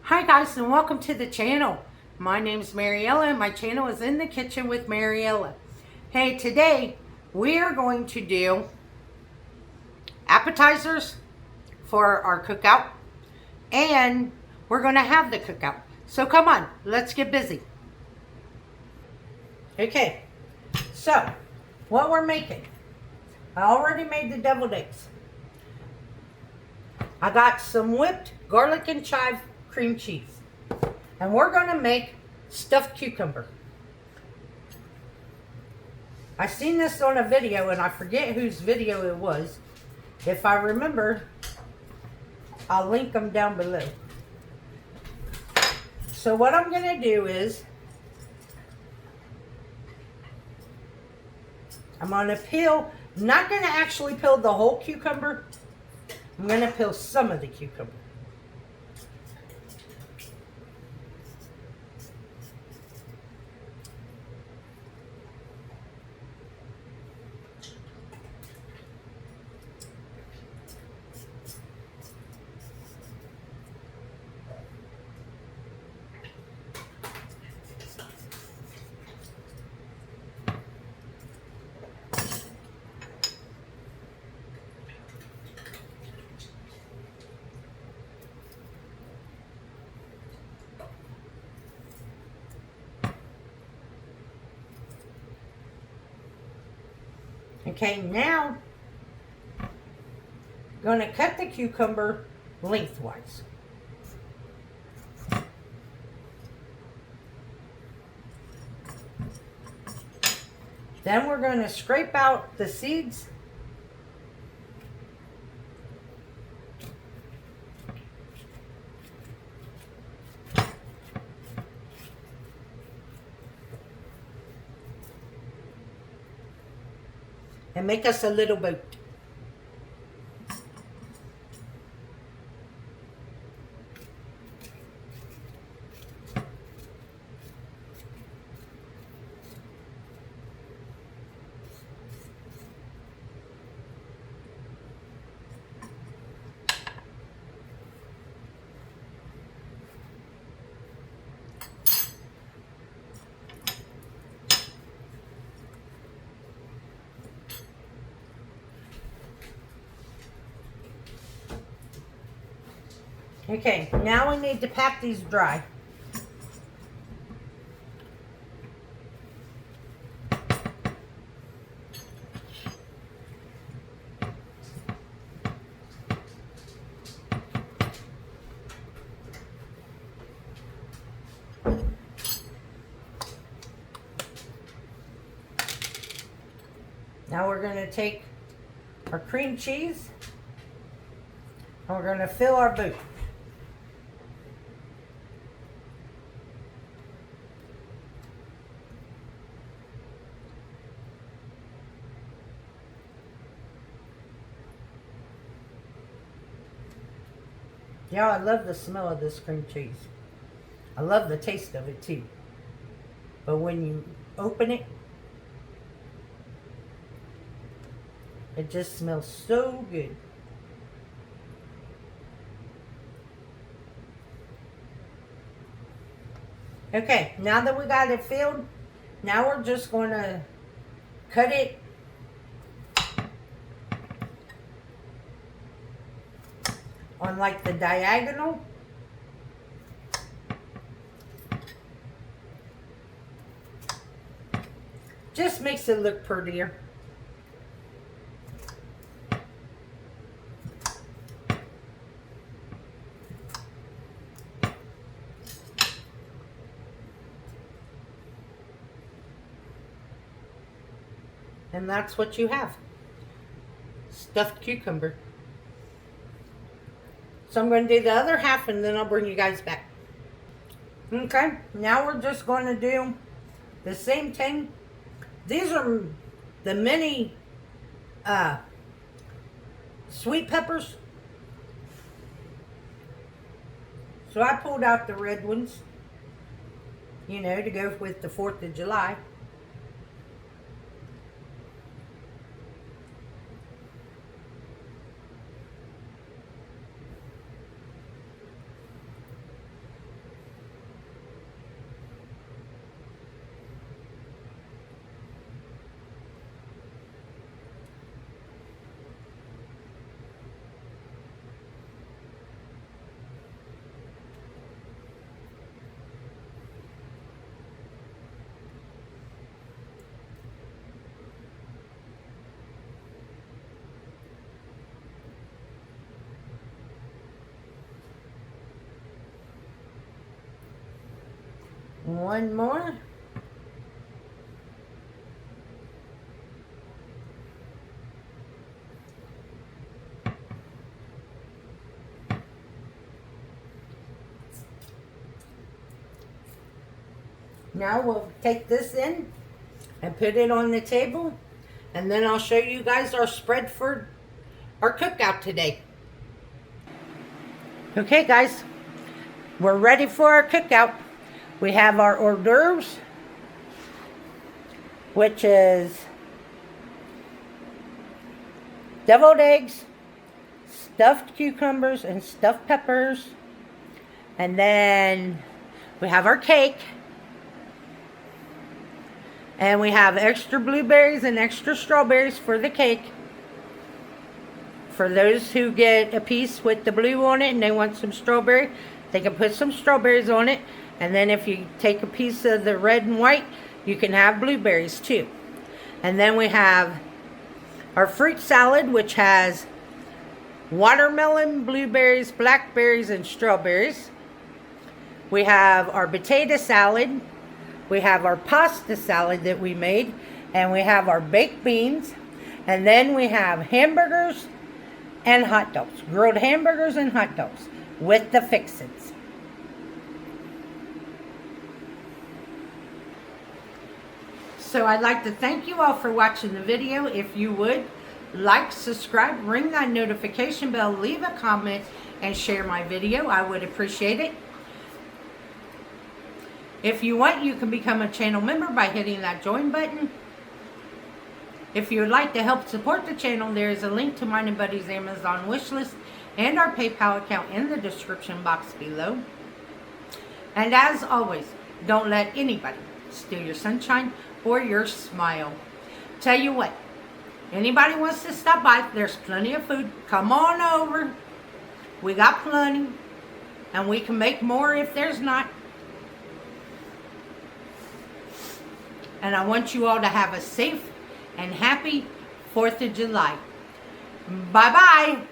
Hi guys, and welcome to the channel. My name is Mariella and my channel is In the Kitchen with Mariella. Hey, today we are going to do appetizers for our cookout, and we're going to have the cookout. So come on, let's get busy. Okay, so what we're making. I already made the deviled eggs. I got some whipped garlic and chive cream cheese. And we're going to make stuffed cucumber. I seen this on a video and I forget whose video it was. If I remember, I'll link them down below. So what I'm going to do is I'm going to peel, I'm not going to actually peel the whole cucumber. I'm going to peel some of the cucumber. Okay, now I'm going to cut the cucumber lengthwise. Then we're going to scrape out the seeds. And make us a little boat. Okay, now we need to pack these dry. Now we're going to take our cream cheese and we're going to fill our boot. Yeah, I love the smell of this cream cheese. I love the taste of it too. But when you open it, it just smells so good. Okay, now that we got it filled, now we're just going to cut it on like the diagonal. Just makes it look prettier. And that's what you have. Stuffed cucumber. So I'm going to do the other half and then I'll bring you guys back. Okay, now we're just going to do the same thing. These are the mini sweet peppers. So I pulled out the red ones, you know, to go with the 4th of July. One more. Now we'll take this in and put it on the table, and then I'll show you guys our spread for our cookout today. Okay guys, we're ready for our cookout. We have our hors d'oeuvres, which is deviled eggs, stuffed cucumbers, and stuffed peppers. And then we have our cake. And we have extra blueberries and extra strawberries for the cake. For those who get a piece with the blue on it and they want some strawberry, they can put some strawberries on it. And then if you take a piece of the red and white, you can have blueberries too. And then we have our fruit salad, which has watermelon, blueberries, blackberries, and strawberries. We have our potato salad. We have our pasta salad that we made, and we have our baked beans, and then we have hamburgers and hot dogs, grilled hamburgers and hot dogs with the fixins. So I'd like to thank you all for watching the video. If you would, like, subscribe, ring that notification bell, leave a comment, and share my video. I would appreciate it. If you want, you can become a channel member by hitting that join button. If you would like to help support the channel, there is a link to mine and Buddy's Amazon wishlist and our PayPal account in the description box below. And as always, don't let anybody steal your sunshine or your smile. Tell you what, anybody wants to stop by, there's plenty of food. Come on over. We got plenty. And we can make more if there's not. And I want you all to have a safe and happy 4th of July. Bye-bye.